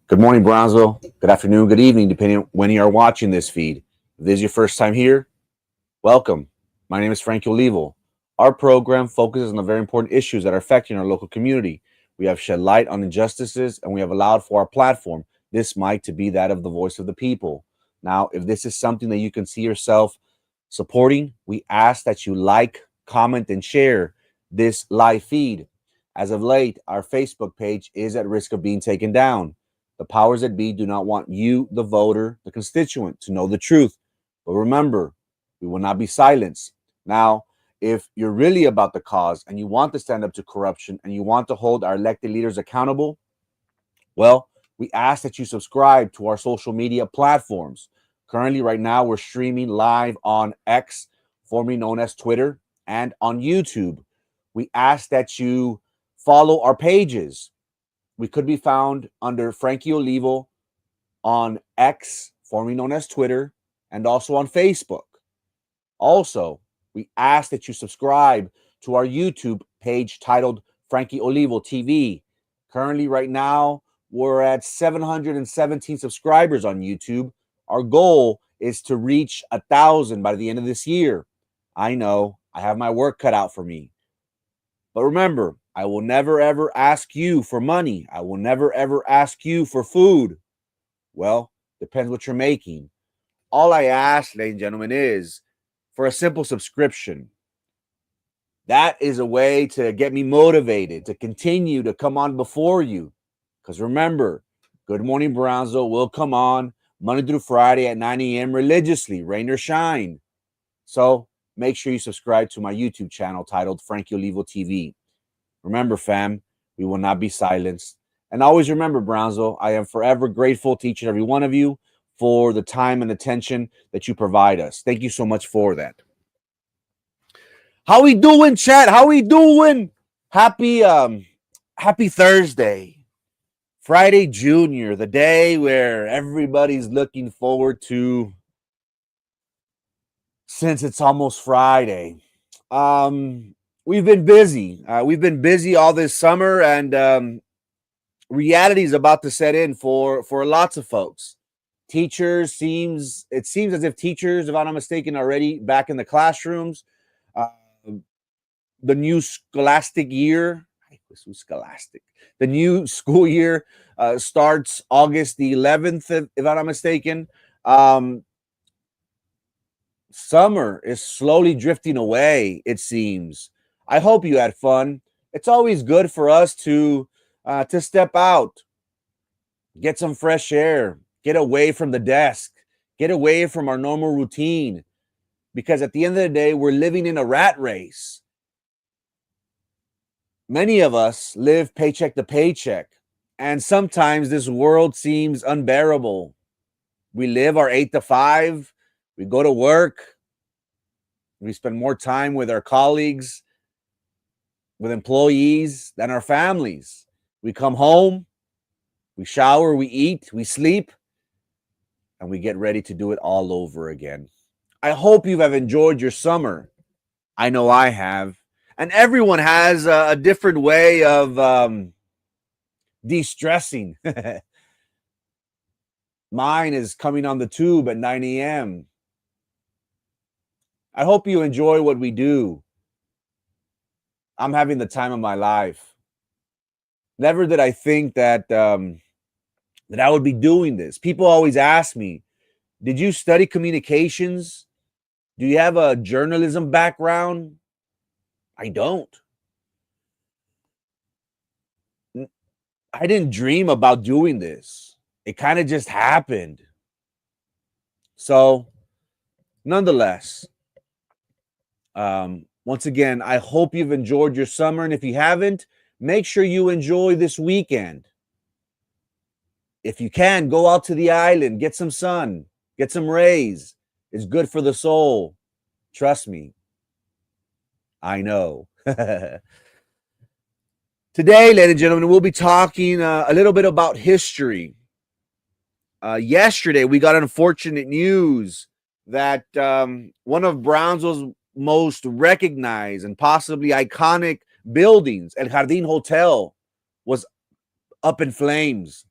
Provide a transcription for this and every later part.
Good morning, Brownsville. Good afternoon, good evening, depending on when you are watching this feed. If this is your first time here, welcome. My name is Frankie Olivo. Our program focuses on the very important issues that are affecting our local community. We have shed light on injustices, and we have allowed for our platform, this mic, to be that of the voice of the people. Now, if this is something that you can see yourself supporting, we ask that you like, comment, and share this live feed. As of late, our Facebook page is at risk of being taken down. The powers that be do not want you, the voter, the constituent, to know the truth. But remember, we will not be silenced. Now, if you're really about the cause and you want to stand up to corruption and you want to hold our elected leaders accountable, well, we ask that you subscribe to our social media platforms. Currently, right now, we're streaming live on X, formerly known as Twitter, and on YouTube. We ask that you follow our pages. We could be found under Frankie Olivo on X, formerly known as Twitter, and also on Facebook. Also, we ask that you subscribe to our YouTube page titled Frankie Olivo TV. Currently, right now, we're at 717 subscribers on YouTube. Our goal is to reach 1,000 by the end of this year. I know I have my work cut out for me. But remember, I will never, ever ask you for money. I will never, ever ask you for food. Well, depends what you're making. All I ask, ladies and gentlemen, is for a simple subscription. That is a way to get me motivated to continue to come on before you. Because remember, Good Morning Brownsville will come on Monday through Friday at 9 a.m. religiously, rain or shine. So make sure you subscribe to my YouTube channel titled Frankie Olivo TV. Remember, fam, we will not be silenced. And always remember, Brownsville, I am forever grateful to each and every one of you for the time and attention that you provide us. Thank you so much for that. How we doing, chat? How we doing? Happy Thursday. Friday Junior, the day where everybody's looking forward to since it's almost Friday. We've been busy. We've been busy all this summer, and reality is about to set in for lots of folks. It seems as if teachers, if I'm not mistaken, are already back in the classrooms. The new scholastic year, the new school year starts August the 11th, if I'm not mistaken. Summer is slowly drifting away, it seems. I hope you had fun. It's always good for us to step out, get some fresh air, get away from the desk, get away from our normal routine. Because at the end of the day, we're living in a rat race. Many of us live paycheck to paycheck, and sometimes this world seems unbearable. We live our 8 to 5, we go to work, we spend more time with our colleagues, with employees than our families. We come home, we shower, we eat, we sleep, and we get ready to do it all over again. I hope you have enjoyed your summer. I know I have. And everyone has a different way of de-stressing. Mine is coming on the tube at 9 a.m. I hope you enjoy what we do. I'm having the time of my life. Never did I think that I would be doing this. People always ask me, did you study communications? Do you have a journalism background? I don't. I didn't dream about doing this. It kind of just happened. So, nonetheless, once again, I hope you've enjoyed your summer. And if you haven't, make sure you enjoy this weekend. If you can, go out to the island, get some sun, get some rays. It's good for the soul. Trust me. I know. Today, ladies and gentlemen, we'll be talking a little bit about history. Yesterday, we got unfortunate news that one of Brownsville's most recognized and possibly iconic buildings, El Jardin Hotel, was up in flames.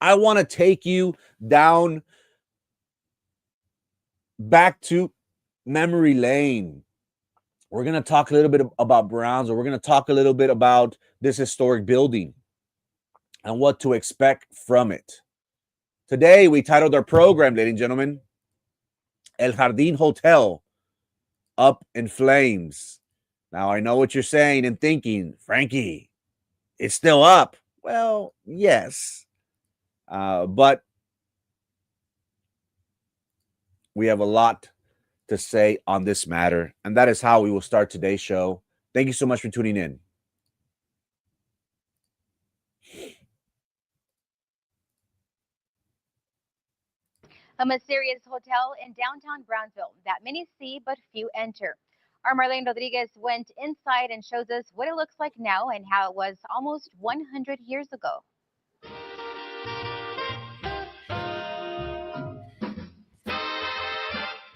I want to take you down back to memory lane. We're going to talk a little bit about Brownsville. We're going to talk a little bit about this historic building and what to expect from it. Today, we titled our program, ladies and gentlemen, El Jardin Hotel, Up in Flames. Now, I know what you're saying and thinking, Frankie, it's still up. Well, yes, but we have a lot to say on this matter, and that is how we will start today's show. Thank you so much for tuning in. A mysterious hotel in downtown Brownsville that many see but few enter. Our Marlene Rodriguez went inside and shows us what it looks like now and how it was almost 100 years ago.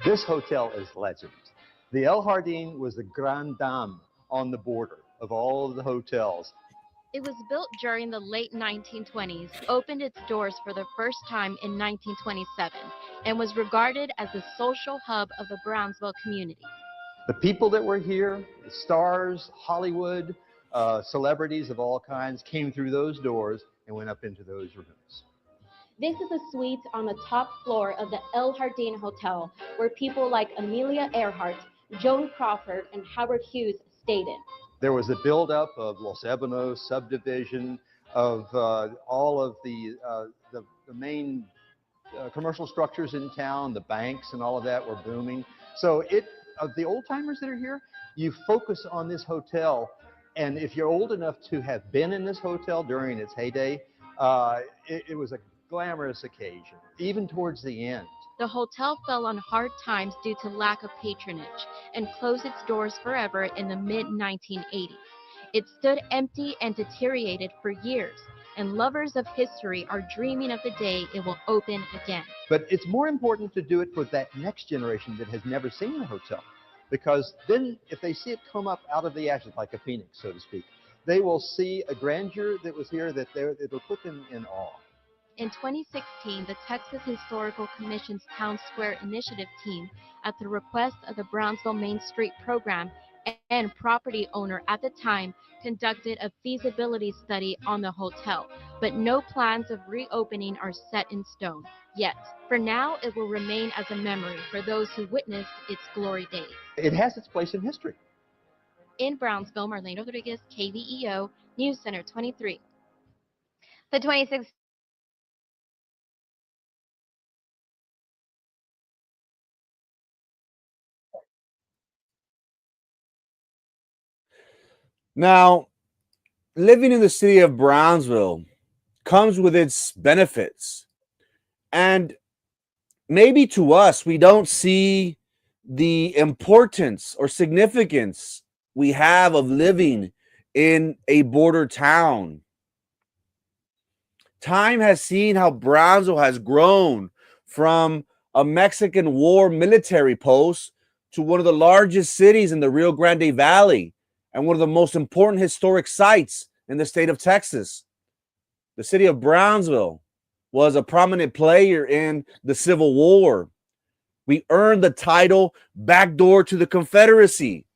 This hotel is legend. The El Jardin was the grande dame on the border of all of the hotels. It was built during the late 1920s, opened its doors for the first time in 1927, and was regarded as the social hub of the Brownsville community. The people that were here, the stars, Hollywood, celebrities of all kinds, came through those doors and went up into those rooms. This is a suite on the top floor of the El Jardin Hotel, where people like Amelia Earhart, Joan Crawford, and Howard Hughes stayed in. There was a buildup of Los Ebanos subdivision, of all of the main commercial structures in town, the banks and all of that were booming. So the old timers that are here, you focus on this hotel, and if you're old enough to have been in this hotel during its heyday, it was a glamorous occasion, even towards the end. The hotel fell on hard times due to lack of patronage and closed its doors forever in the mid-1980s. It stood empty and deteriorated for years, and lovers of history are dreaming of the day it will open again. But it's more important to do it for that next generation that has never seen the hotel, because then if they see it come up out of the ashes like a phoenix, so to speak, they will see a grandeur that was here that it'll put them in awe. In 2016, the Texas Historical Commission's Town Square Initiative team, at the request of the Brownsville Main Street Program and property owner at the time, conducted a feasibility study on the hotel, but no plans of reopening are set in stone yet. For now, it will remain as a memory for those who witnessed its glory days. It has its place in history. In Brownsville, Marlene Rodriguez, KVEO, News Center 23. The 26th Now, living in the city of Brownsville comes with its benefits. And maybe to us, we don't see the importance or significance we have of living in a border town. Time has seen how Brownsville has grown from a Mexican War military post to one of the largest cities in the Rio Grande Valley and one of the most important historic sites in the state of Texas. The city of Brownsville was a prominent player in the Civil War. We earned the title backdoor to the Confederacy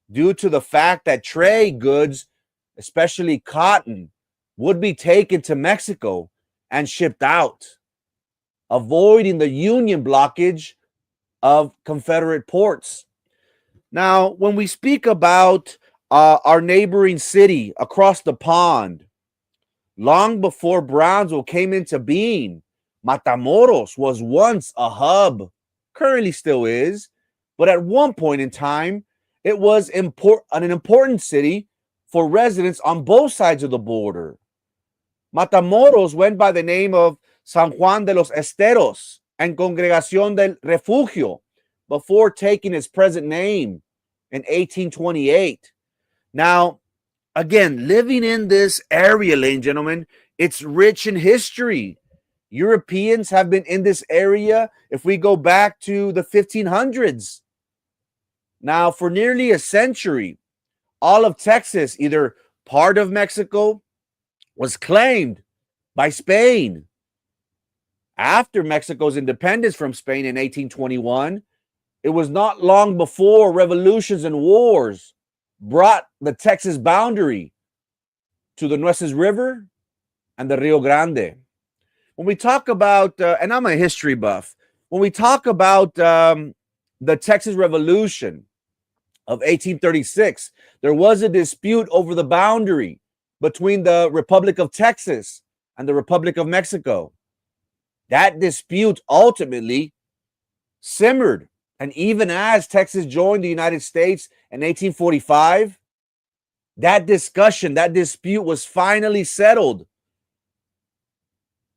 due to the fact that trade goods, especially cotton, would be taken to Mexico and shipped out, avoiding the Union blockage of Confederate ports. Now, when we speak about our neighboring city across the pond, long before Brownsville came into being, Matamoros was once a hub, currently still is, but at one point in time, it was an important city for residents on both sides of the border. Matamoros went by the name of San Juan de los Esteros and Congregación del Refugio before taking its present name in 1828. Now, again, living in this area, ladies and gentlemen, it's rich in history. Europeans have been in this area if we go back to the 1500s. Now, for nearly a century, all of Texas, either part of Mexico, was claimed by Spain. After Mexico's independence from Spain in 1821, it was not long before revolutions and wars brought the Texas boundary to the Nueces River and the Rio Grande. When we talk about, and I'm a history buff, when we talk about the Texas Revolution of 1836, there was a dispute over the boundary between the Republic of Texas and the Republic of Mexico. That dispute ultimately simmered. And even as Texas joined the United States in 1845, that discussion, that dispute was finally settled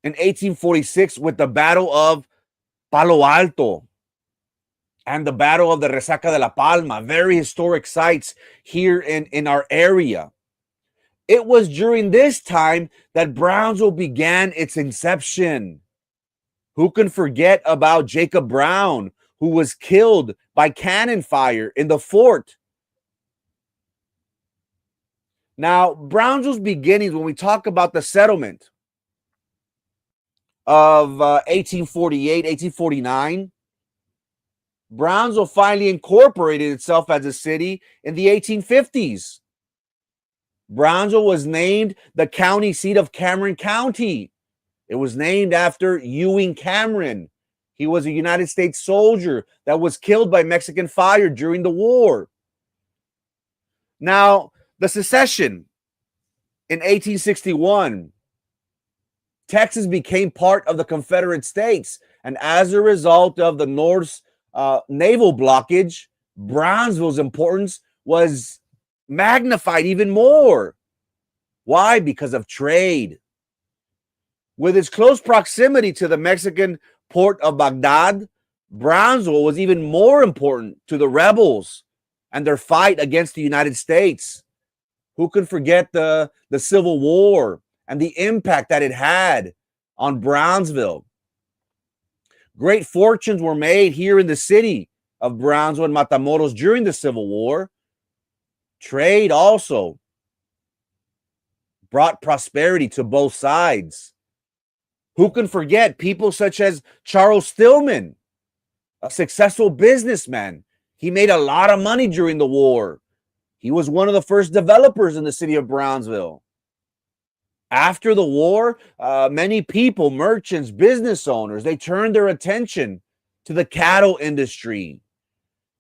in 1846 with the Battle of Palo Alto and the Battle of the Resaca de la Palma, very historic sites here in our area. It was during this time that Brownsville began its inception. Who can forget about Jacob Brown, who was killed by cannon fire in the fort? Now, Brownsville's beginnings, when we talk about the settlement of 1848, 1849, Brownsville finally incorporated itself as a city in the 1850s. Brownsville was named the county seat of Cameron County. It was named after Ewing Cameron. He was a United States soldier that was killed by Mexican fire during the war. Now, the secession in 1861, Texas became part of the Confederate States. And as a result of the North's naval blockage, Brownsville's importance was magnified even more. Why? Because of trade. With its close proximity to the Mexican port of Baghdad, Brownsville was even more important to the rebels and their fight against the United States. Who can forget the Civil War and the impact that it had on Brownsville? Great fortunes were made here in the city of Brownsville and Matamoros during the Civil War. Trade also brought prosperity to both sides. Who can forget people such as Charles Stillman, a successful businessman? He made a lot of money during the war. He was one of the first developers in the city of Brownsville. After the war, many people, merchants, business owners, they turned their attention to the cattle industry.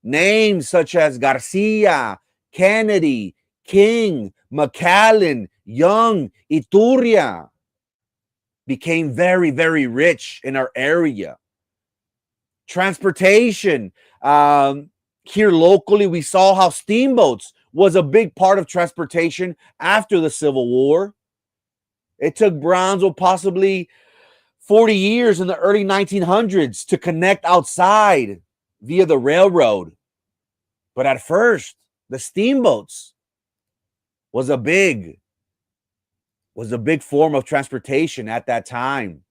Names such as Garcia, Kennedy, King, McAllen, Young, Iturria became very, very rich in our area. Transportation. Here locally, we saw how steamboats was a big part of transportation after the Civil War. It took Brownsville possibly 40 years in the early 1900s to connect outside via the railroad. But at first, the steamboats was a big form of transportation at that time.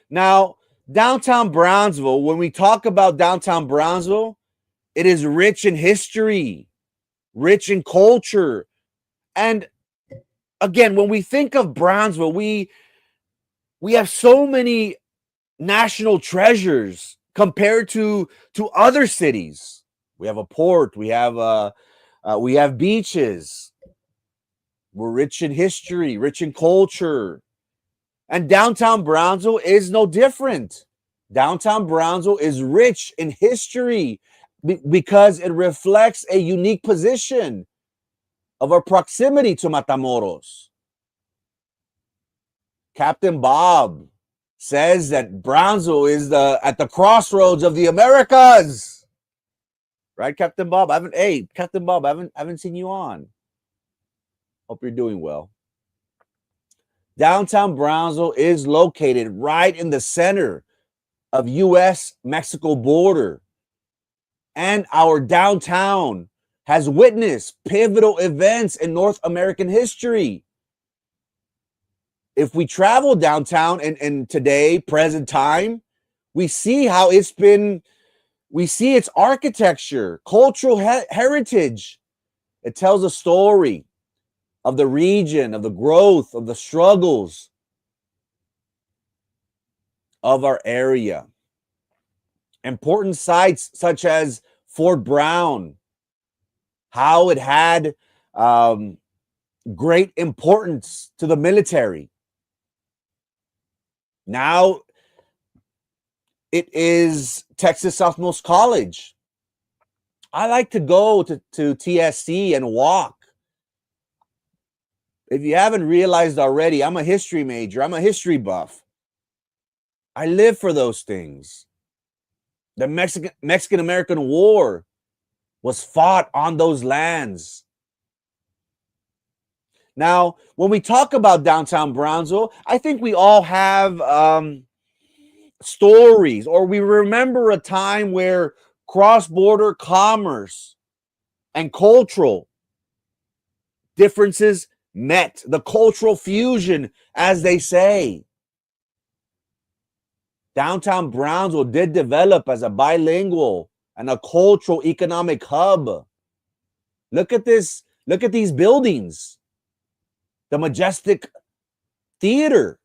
Now, downtown Brownsville, when we talk about downtown Brownsville, it is rich in history, rich in culture. And again, when we think of Brownsville, we have so many national treasures compared to other cities. We have a port, we have beaches. We're rich in history, rich in culture. And downtown Brownsville is no different. Downtown Brownsville is rich in history because it reflects a unique position of our proximity to Matamoros. Captain Bob says that Brownsville is at the crossroads of the Americas. Right, Captain Bob? Captain Bob, I haven't seen you on. Hope you're doing well. Downtown Brownsville is located right in the center of U.S.-Mexico border. And our downtown has witnessed pivotal events in North American history. If we travel downtown in today, present time, we see how we see its architecture, cultural heritage. It tells a story of the region, of the growth, of the struggles. of our area. Important sites such as Fort Brown, how it had great importance to the military. Now it is Texas Southmost College. I like to go to TSC and walk. If you haven't realized already, I'm a history major. I'm a history buff. I live for those things. The Mexican-American War was fought on those lands. Now, when we talk about downtown Brownsville, I think we all have stories, or we remember a time where cross-border commerce and cultural differences met, the cultural fusion, as they say. Downtown Brownsville did develop as a bilingual and a cultural economic hub. Look at this. Look at these buildings. The Majestic Theater.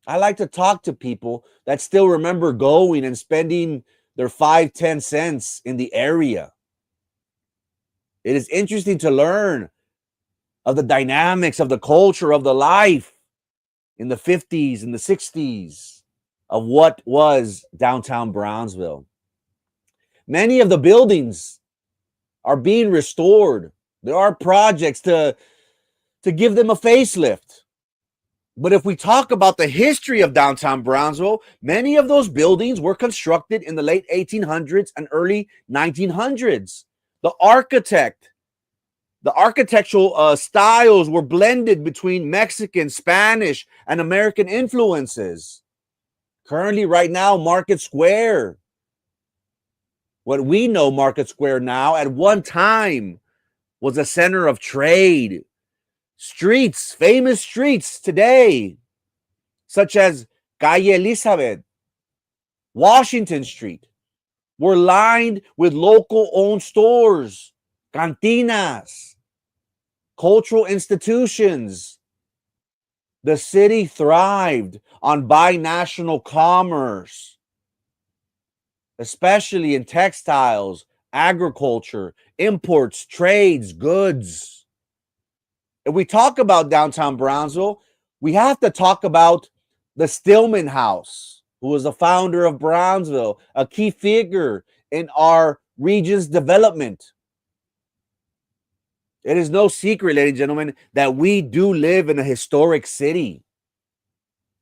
I like to talk to people that still remember going and spending their 5-10 cents in the area. It is interesting to learn of the dynamics of the culture of the life in the 50s and the 60s of what was downtown Brownsville. Many of the buildings are being restored. There are projects to give them a facelift. But if we talk about the history of downtown Brownsville, many of those buildings were constructed in the late 1800s and early 1900s. The architectural styles were blended between Mexican, Spanish, and American influences. Currently, right now, Market Square, what we know Market Square now, at one time was a center of trade. Streets, famous streets today, such as Calle Elizabeth, Washington Street, were lined with local-owned stores, cantinas, cultural institutions. The city thrived on binational commerce, especially in textiles, agriculture, imports, trades, goods. If we talk about downtown Brownsville, we have to talk about the Stillman House, who was the founder of Brownsville, a key figure in our region's development. It is no secret, ladies and gentlemen, that we do live in a historic city.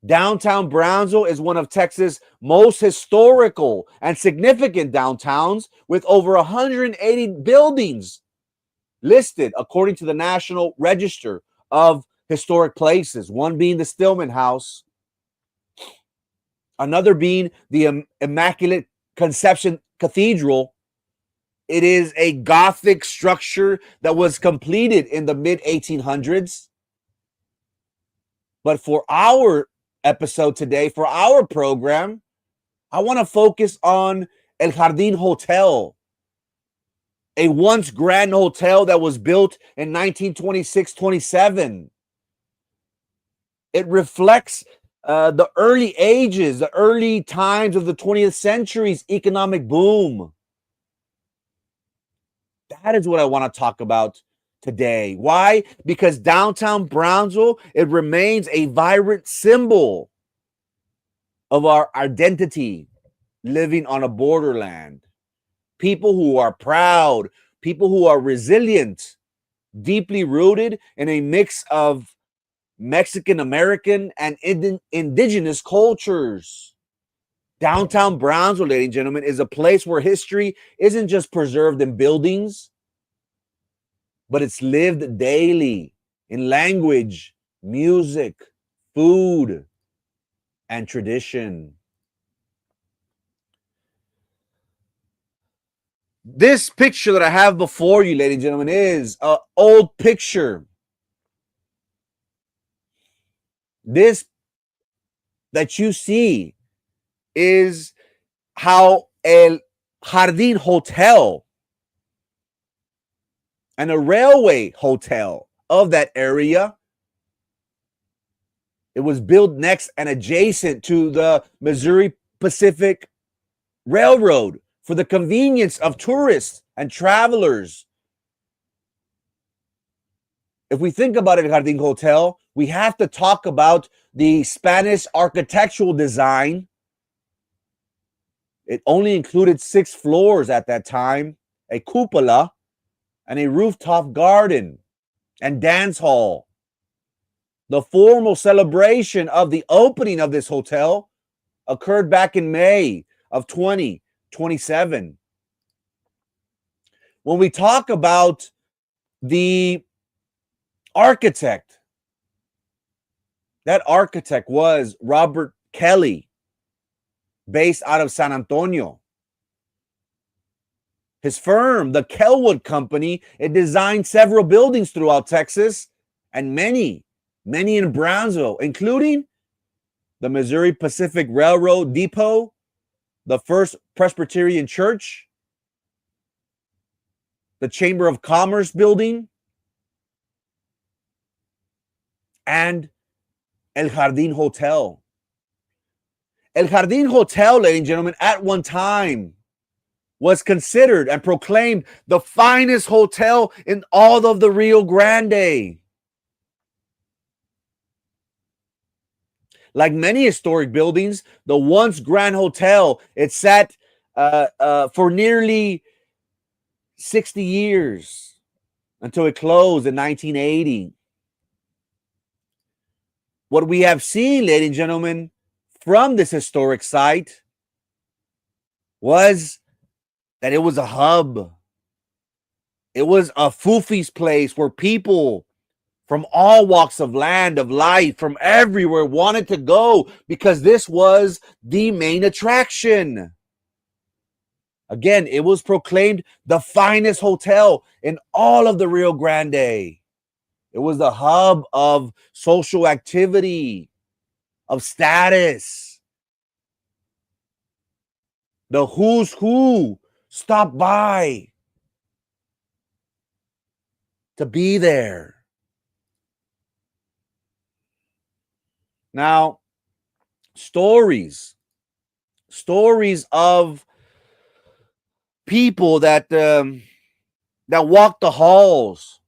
Downtown Brownsville is one of Texas' most historical and significant downtowns, with over 180 buildings listed according to the National Register of Historic Places, one being the Stillman House, another being the Immaculate Conception Cathedral. It is a Gothic structure that was completed in the mid-1800s. But for our episode today, for our program, I want to focus on El Jardin Hotel, a once grand hotel that was built in 1926-27. It reflects the early ages, the early times of the 20th century's economic boom. That is what I want to talk about today. Why? Because downtown Brownsville, it remains a vibrant symbol of our identity living on a borderland. People who are proud, people who are resilient, deeply rooted in a mix of Mexican American and indigenous cultures. Downtown Brownsville, ladies and gentlemen, is a place where history isn't just preserved in buildings, but it's lived daily in language, music, food, and tradition. This picture that I have before you, ladies and gentlemen, is an old picture. This that you see is how El Jardin Hotel and a railway hotel of that area It was built next and adjacent to the Missouri Pacific Railroad for the convenience of tourists and travelers. If we think about El Jardin Hotel, we have to talk about the Spanish architectural design. It only included 6 floors at that time, a cupola, and a rooftop garden and dance hall. The formal celebration of the opening of this hotel occurred back in May of 2027. When we talk about the architect, that architect was Robert Kelly, based out of San Antonio. His firm, the Kellwood Company, it designed several buildings throughout Texas and many in Brownsville, including the Missouri Pacific Railroad Depot, the First Presbyterian Church, the Chamber of Commerce building, and El Jardin Hotel. El Jardin Hotel, ladies and gentlemen, at one time was considered and proclaimed the finest hotel in all of the Rio Grande. Like many historic buildings, the once Grand Hotel, it sat for nearly 60 years until it closed in 1980. What we have seen, ladies and gentlemen, from this historic site was that it was a hub. It was a Fufi's place where people from all walks of land, of life, from everywhere wanted to go because this was the main attraction. Again, it was proclaimed the finest hotel in all of the Rio Grande. It was the hub of social activity, of status. The who's who stopped by to be there. Now, stories of people that walked the halls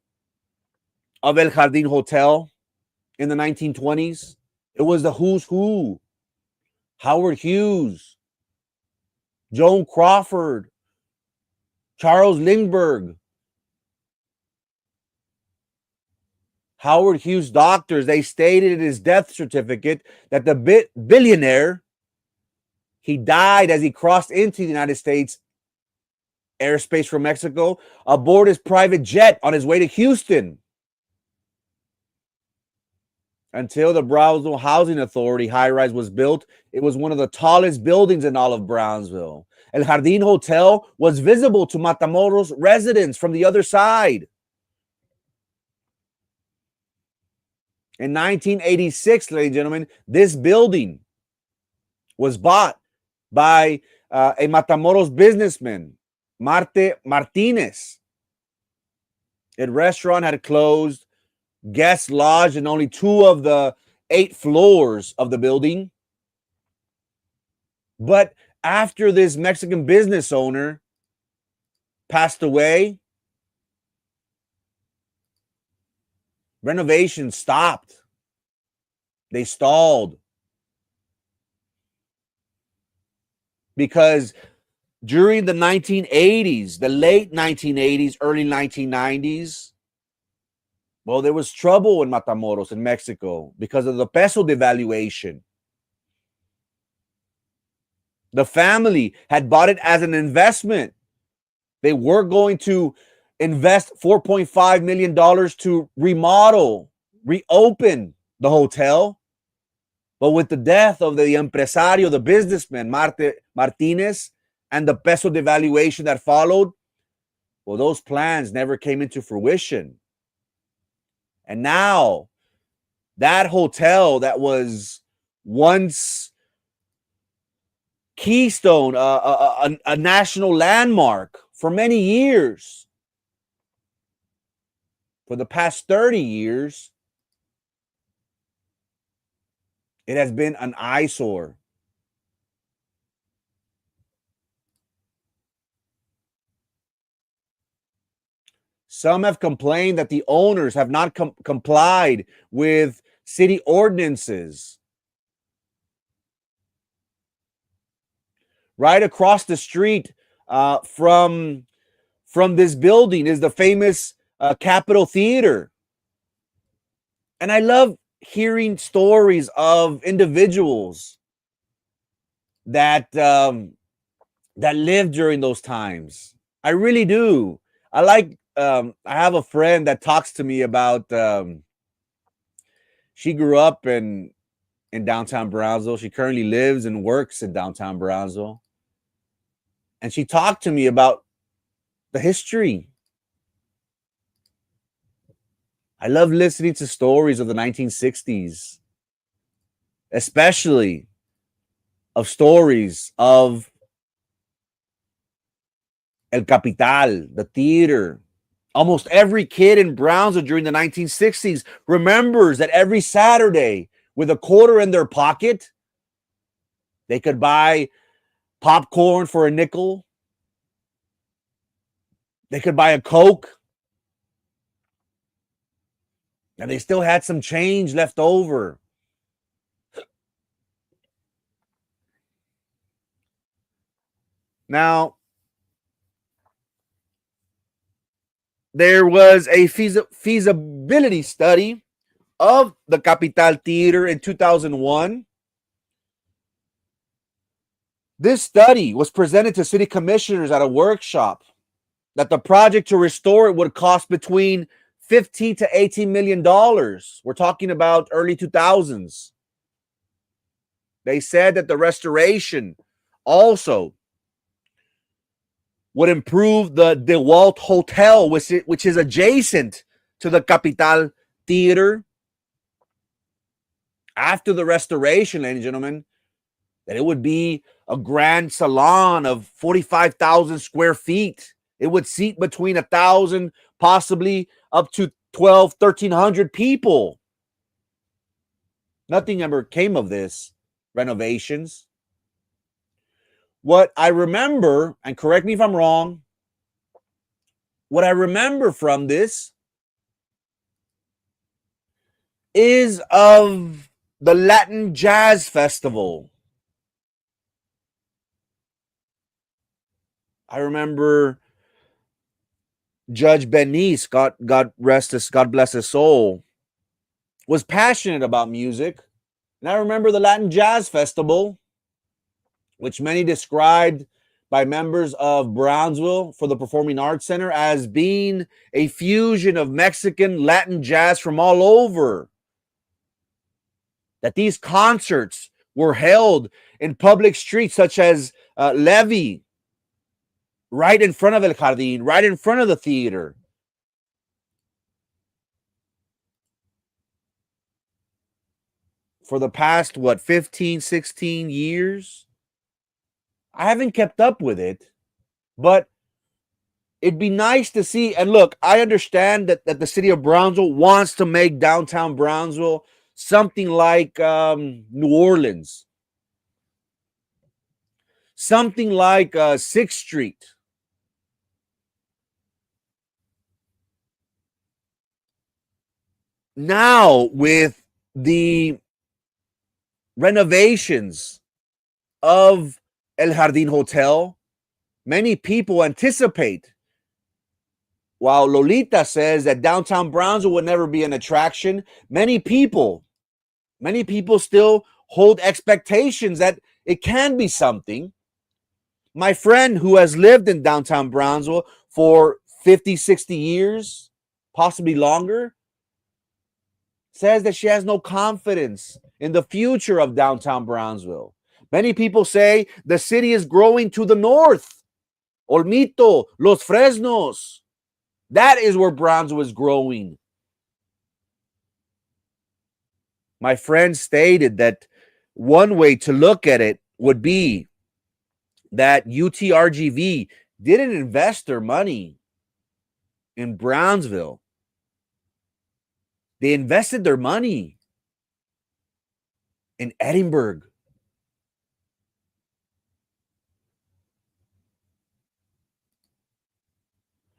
of El Jardin Hotel in the 1920s. It was the who's who. Howard Hughes, Joan Crawford, Charles Lindbergh. Howard Hughes' doctors, they stated in his death certificate that the billionaire, he died as he crossed into the United States airspace from Mexico aboard his private jet on his way to Houston. Until the Brownsville Housing Authority high-rise was built, it was one of the tallest buildings in all of Brownsville. El Jardin Hotel was visible to Matamoros residents from the other side. In 1986, ladies and gentlemen, this building was bought by a Matamoros businessman, Marte Martinez. A restaurant had closed, guests lodged in only 2 of the 8 floors of the building. But after this Mexican business owner passed away, renovations stopped. They stalled. Because during the 1980s, the late 1980s, early 1990s, well, there was trouble in Matamoros in Mexico because of the peso devaluation. The family had bought it as an investment. They were going to invest $4.5 million to remodel, reopen the hotel. But with the death of the empresario, the businessman, Marte Martinez, and the peso devaluation that followed, well, those plans never came into fruition. And now, that hotel that was once keystone, a national landmark for many years, for the past 30 years, It has been an eyesore. Some have complained that the owners have not complied with city ordinances. Right across the street from this building is the famous Capitol Theater. And I love hearing stories of individuals that that lived during those times. I really do. I have a friend that talks to me about she grew up in downtown Brownsville. She currently lives and works in downtown Brownsville. And she talked to me about the history. I love listening to stories of the 1960s, especially of stories of El Capital, the theater. Almost every kid in Brownsville during the 1960s remembers that every Saturday, with a quarter in their pocket, they could buy popcorn for a nickel. They could buy a Coke. And they still had some change left over. Now, there was a feasibility study of the Capital Theater in 2001. This study was presented to city commissioners at a workshop that the project to restore it would cost between $15 to $18 million. We're talking about early 2000s. They said that the restoration also would improve the DeWalt Hotel, which is adjacent to the Capital Theater. After the restoration, ladies and gentlemen, that it would be a grand salon of 45,000 square feet. It would seat between 1,000, possibly up to 1,300 people. Nothing ever came of this renovations. What I remember, and correct me if I'm wrong, what I remember from this is of the Latin Jazz Festival. I remember Judge Bernice, God bless his soul, was passionate about music. And I remember the Latin Jazz Festival, which many described by members of Brownsville for the Performing Arts Center as being a fusion of Mexican, Latin jazz from all over. That these concerts were held in public streets such as Levy, right in front of El Jardin, right in front of the theater. For the past, 15, 16 years? I haven't kept up with it, but it'd be nice to see. And look, I understand that the city of Brownsville wants to make downtown Brownsville something like New Orleans, something like 6th Street. Now, with the renovations of El Jardin Hotel, many people anticipate, while Lolita says that downtown Brownsville would never be an attraction, many people still hold expectations that it can be something. My friend who has lived in downtown Brownsville for 50, 60 years, possibly longer, says that she has no confidence in the future of downtown Brownsville. Many people say the city is growing to the north. Olmito, Los Fresnos. That is where Brownsville is growing. My friend stated that one way to look at it would be that UTRGV didn't invest their money in Brownsville. They invested their money in Edinburgh.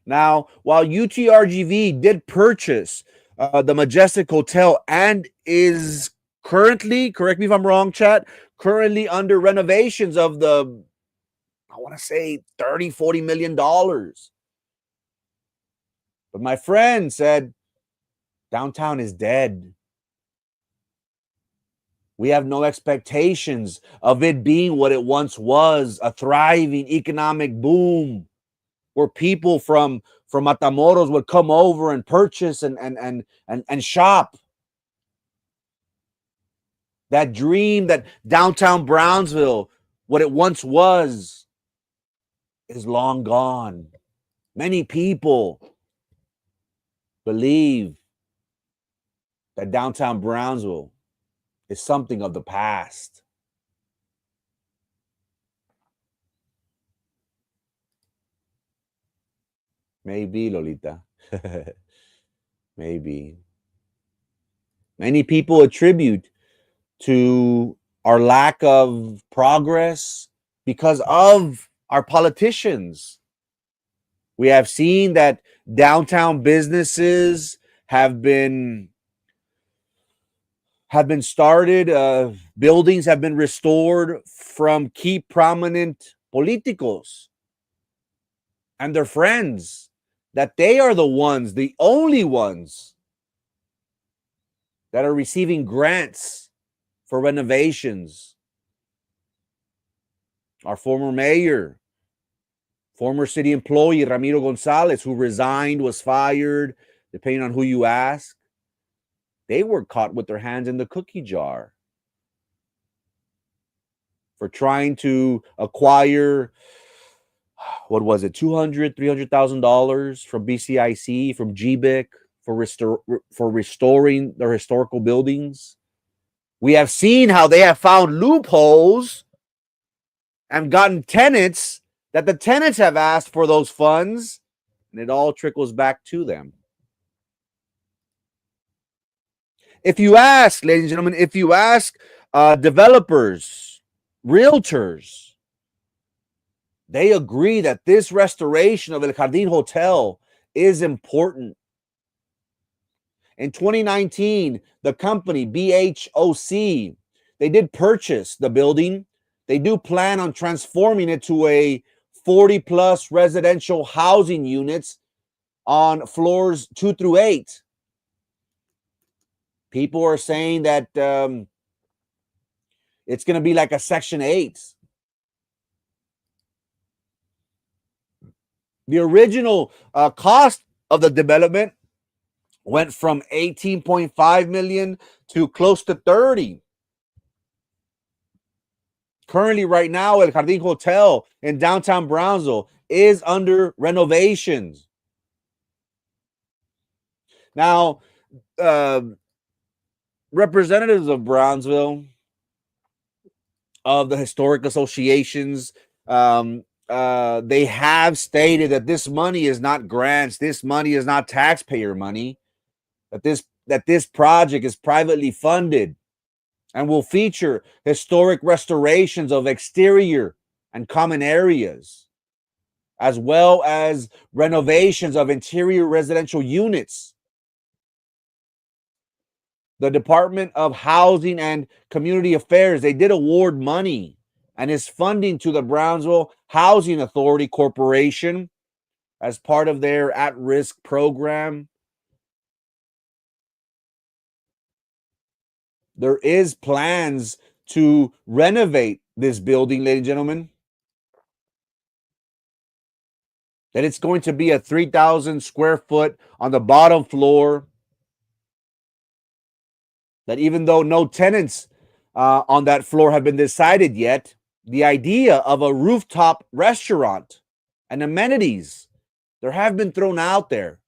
Now, while UTRGV did purchase the Majestic Hotel and is currently, correct me if I'm wrong, chat, currently under renovations of the, I want to say $30-40 million. But my friend said, downtown is dead. We have no expectations of it being what it once was, a thriving economic boom where people from Matamoros would come over and purchase and shop. That dream that downtown Brownsville, what it once was, is long gone. Many people believe that downtown Brownsville is something of the past. Maybe, Lolita. Maybe. Many people attribute to our lack of progress because of our politicians. We have seen that downtown businesses have been started, buildings have been restored from key prominent politicos and their friends, that they are the ones, the only ones that are receiving grants for renovations. Our former mayor, former city employee Ramiro Gonzalez, who resigned, was fired, depending on who you ask, they were caught with their hands in the cookie jar for trying to acquire, what was it, $200,000-300,000 from BCIC, from GBIC, for restoring their historical buildings. We have seen how they have found loopholes and gotten tenants that the tenants have asked for those funds, and it all trickles back to them. If you ask, ladies and gentlemen, if you ask developers, realtors, they agree that this restoration of El Jardin Hotel is important. In 2019, the company BHOC, they did purchase the building. They do plan on transforming it to a 40-plus residential housing units on floors 2 through 8. People are saying that it's going to be like a Section 8. The original cost of the development went from 18.5 million to close to 30. Currently, right now, El Jardin Hotel in downtown Brownsville is under renovations. Now, representatives of Brownsville, of the historic associations, they have stated that this money is not grants, this money is not taxpayer money, that this project is privately funded and will feature historic restorations of exterior and common areas, as well as renovations of interior residential units. The Department of Housing and Community Affairs, they did award money and is funding to the Brownsville Housing Authority Corporation as part of their at-risk program. There is plans to renovate this building, ladies and gentlemen. That it's going to be a 3,000 square foot on the bottom floor. That even though no tenants on that floor have been decided yet, the idea of a rooftop restaurant and amenities, there have been thrown out there,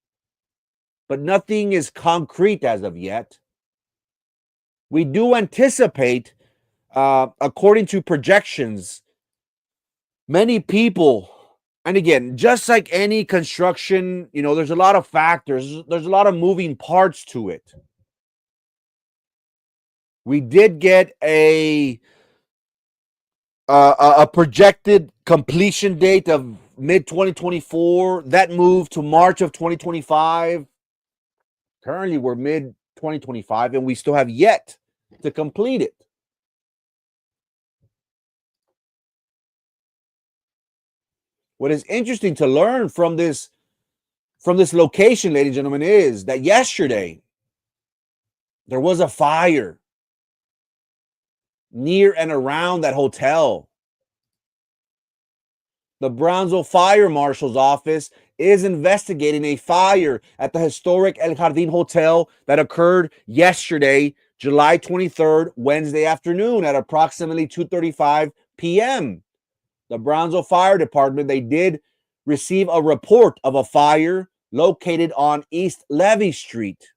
but nothing is concrete as of yet. We do anticipate, according to projections, many people, and again, just like any construction, there's a lot of factors, there's a lot of moving parts to it. We did get a projected completion date of mid-2024. That moved to March of 2025. Currently, we're mid-2025, and we still have yet to complete it. What is interesting to learn from this location, ladies and gentlemen, is that yesterday there was a fire near and around that hotel. The Brownsville Fire Marshal's office is investigating a fire at the historic El Jardin Hotel that occurred yesterday, July 23rd, Wednesday afternoon at approximately 2:35 p.m. The Brownsville Fire Department, they did receive a report of a fire located on East Levy Street.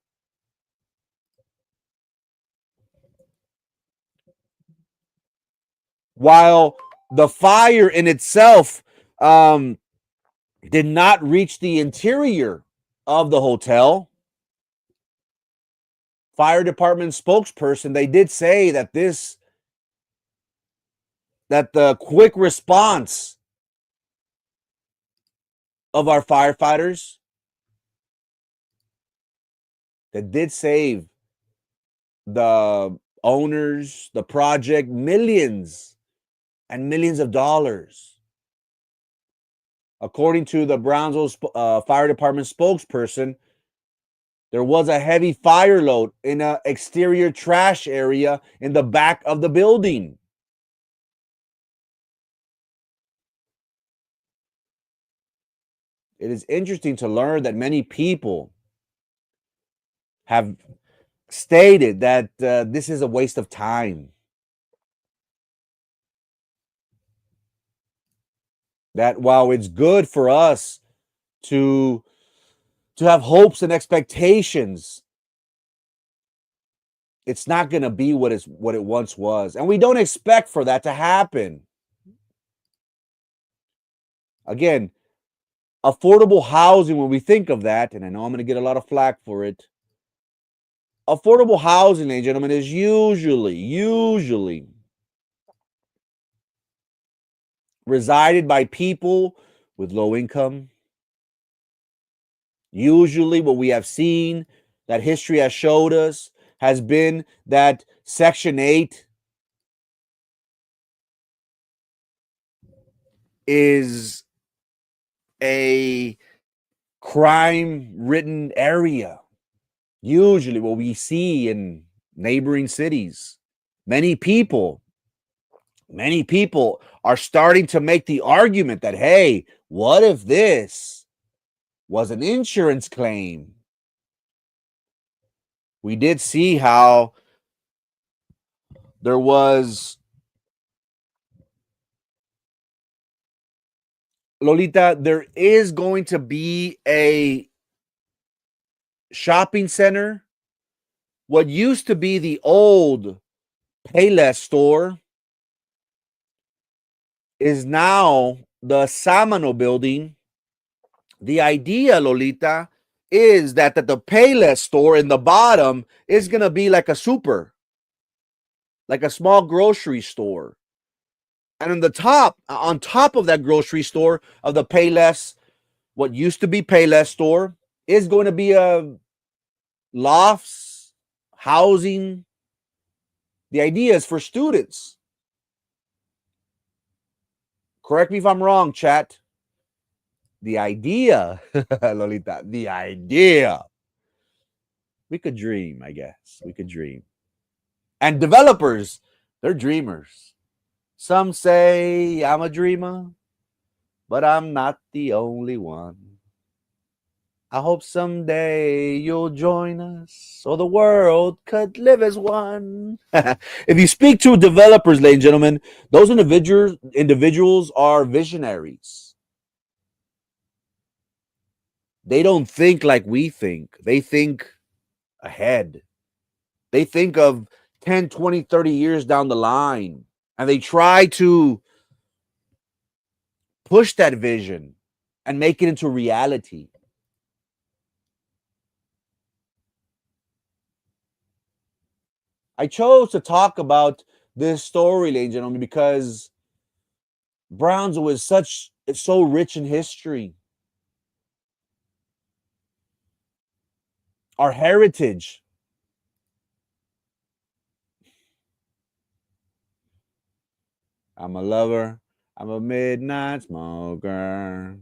While the fire in itself did not reach the interior of the hotel, fire department spokesperson, they did say that the quick response of our firefighters that did save the owners, the project, millions and millions of dollars. According to the Brownsville Fire Department spokesperson, there was a heavy fire load in an exterior trash area in the back of the building. It is interesting to learn that many people have stated that this is a waste of time. That while it's good for us to have hopes and expectations, it's not going to be what it once was. And we don't expect for that to happen. Again, affordable housing, when we think of that, and I know I'm going to get a lot of flack for it, affordable housing, ladies and gentlemen, is usually resided by people with low income. Usually what we have seen, that history has showed us, has been that Section 8 is a crime-ridden area. Usually what we see in neighboring cities. Many people are starting to make the argument that, hey, what if this was an insurance claim? We did see how there was, Lolita, there is going to be a shopping center. What used to be the old Payless store is now the Samano building. The idea, Lolita, is that the Payless store in the bottom is going to be like a super, like a small grocery store. And on top of that grocery store of the Payless, what used to be Payless store, is going to be a lofts, housing. The idea is for students. Correct me if I'm wrong, chat. The idea, Lolita, the idea. We could dream, I guess. We could dream. And developers, they're dreamers. Some say I'm a dreamer, but I'm not the only one. I hope someday you'll join us so the world could live as one. If you speak to developers, ladies and gentlemen, those individuals are visionaries. They don't think like we think. They think ahead. They think of 10, 20, 30 years down the line. And they try to push that vision and make it into reality. I chose to talk about this story, ladies and gentlemen, because Brownsville is it's so rich in history. Our heritage. I'm a lover. I'm a midnight smoker.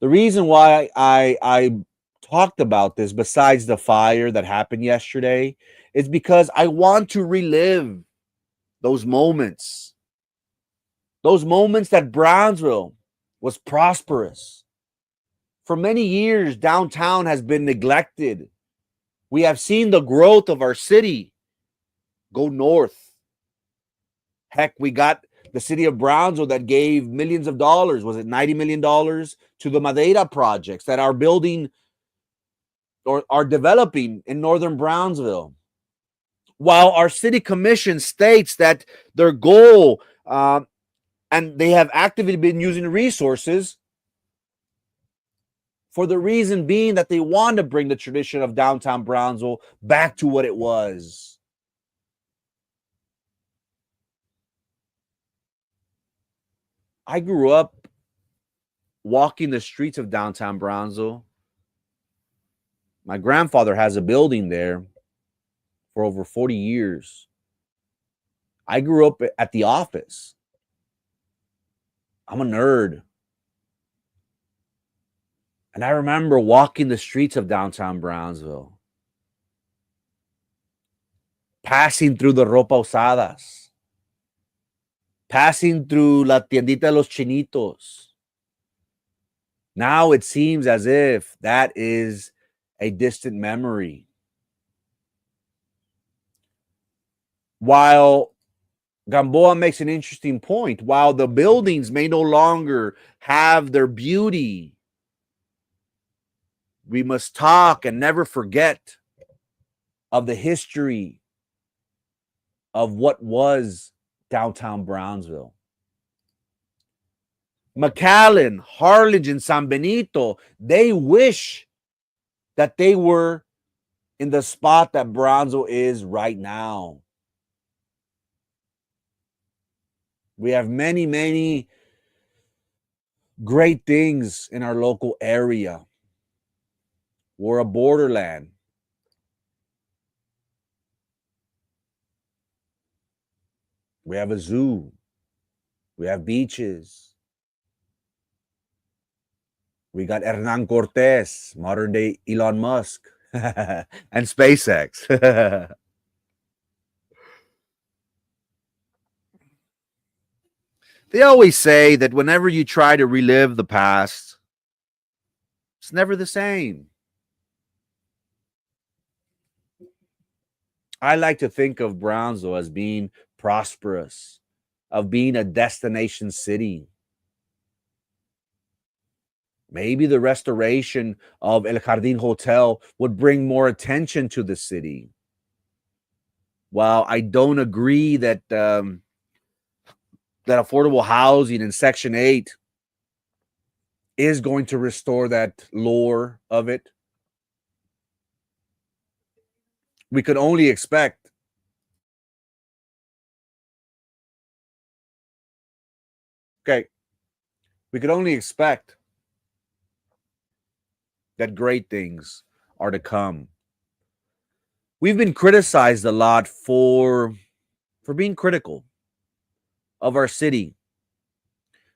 The reason why I talked about this, besides the fire that happened yesterday, is because I want to relive those moments. Those moments that Brownsville was prosperous. For many years, downtown has been neglected. We have seen the growth of our city go north. Heck, we got the city of Brownsville that gave millions of dollars. Was it $90 million to the Madeira projects that are building or are developing in northern Brownsville? While our city commission states that their goal, and they have actively been using resources for the reason being that they want to bring the tradition of downtown Brownsville back to what it was. I grew up walking the streets of downtown Brownsville. My grandfather has a building there for over 40 years. I grew up at the office. I'm a nerd. And I remember walking the streets of downtown Brownsville, passing through the ropa usadas, passing through La Tiendita de los Chinitos. Now it seems as if that is a distant memory. While Gamboa makes an interesting point, while the buildings may no longer have their beauty, we must talk and never forget of the history of what was downtown Brownsville. McAllen, Harlingen, San Benito, they wish that they were in the spot that Brownsville is right now. We have many, many great things in our local area. We're a borderland. We have a zoo. We have beaches. We got Hernan Cortez, modern day Elon Musk, and SpaceX. They always say that whenever you try to relive the past, it's never the same. I like to think of Brownsville as being prosperous, of being a destination city. Maybe the restoration of El Jardin Hotel would bring more attention to the city. While I don't agree that that affordable housing in Section 8 is going to restore that lore of it, we could only expect that great things are to come. We've been criticized a lot for being critical of our city.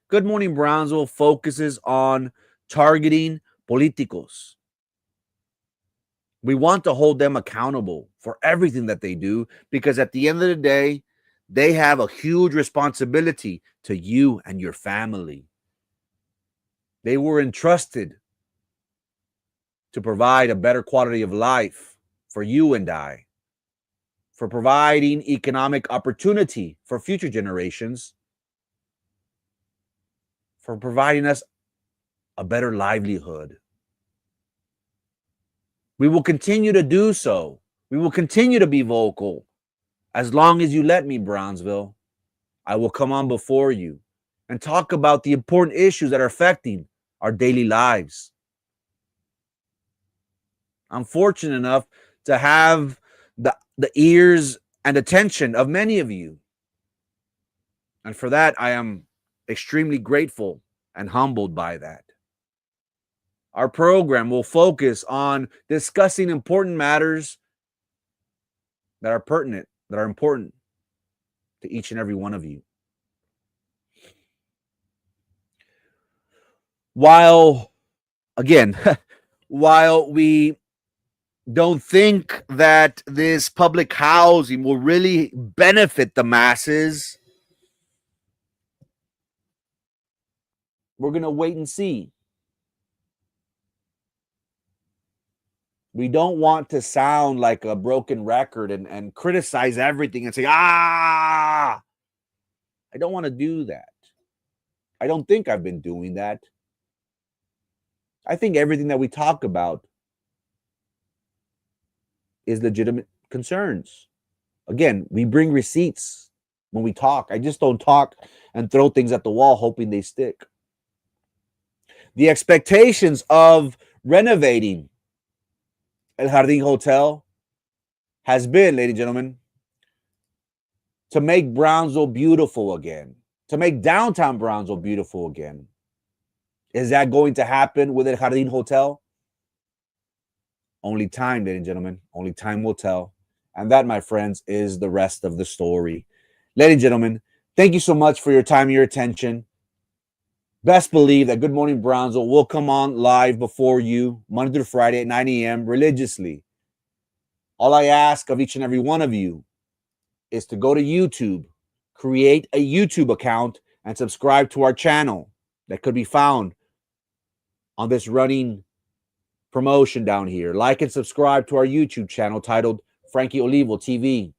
Good Morning Brownsville focuses on targeting politicos. We want to hold them accountable for everything that they do, because at the end of the day, they have a huge responsibility to you and your family. They were entrusted to provide a better quality of life for you and I, for providing economic opportunity for future generations, for providing us a better livelihood. We will continue to do so. We will continue to be vocal. As long as you let me, Brownsville, I will come on before you and talk about the important issues that are affecting our daily lives. I'm fortunate enough to have the ears and attention of many of you. And for that, I am extremely grateful and humbled by that. Our program will focus on discussing important matters that are pertinent, that are important to each and every one of you. While, again, while we don't think that this public housing will really benefit the masses, we're going to wait and see. We don't want to sound like a broken record and criticize everything and say, I don't want to do that. I don't think I've been doing that. I think everything that we talk about is legitimate concerns. Again, we bring receipts when we talk. I just don't talk and throw things at the wall hoping they stick. The expectations of renovating El Jardin Hotel has been, ladies and gentlemen, to make Brownsville beautiful again, to make downtown Brownsville beautiful again. Is that going to happen with El Jardin Hotel? Only time, ladies and gentlemen, only time will tell. And that, my friends, is the rest of the story. Ladies and gentlemen, thank you so much for your time and your attention. Best believe that Good Morning Brownsville will come on live before you Monday through Friday at 9 a.m. religiously. All I ask of each and every one of you is to go to YouTube, create a YouTube account, and subscribe to our channel that could be found on this running promotion down here. Like and subscribe to our YouTube channel titled Frankie Olivo TV.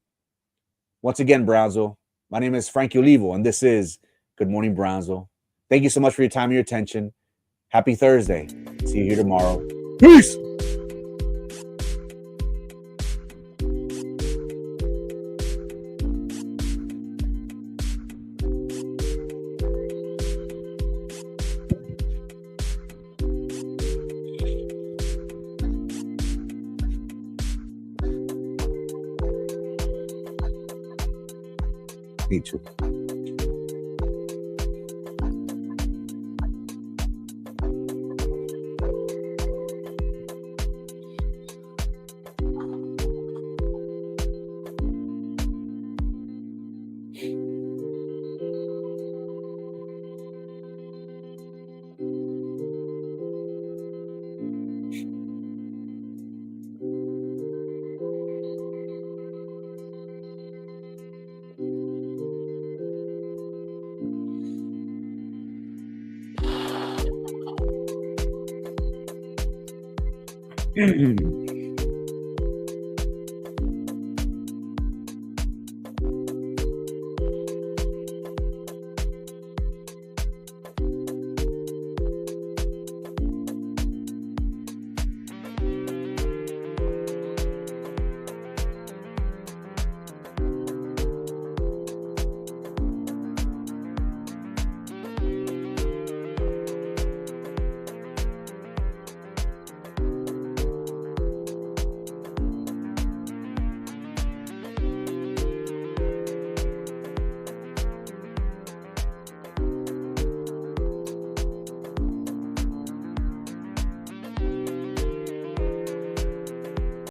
Once again, Brownsville, my name is Frankie Olivo, and this is Good Morning Brownsville. Thank you so much for your time and your attention. Happy Thursday. See you here tomorrow. Peace. Me too. Mm-hmm.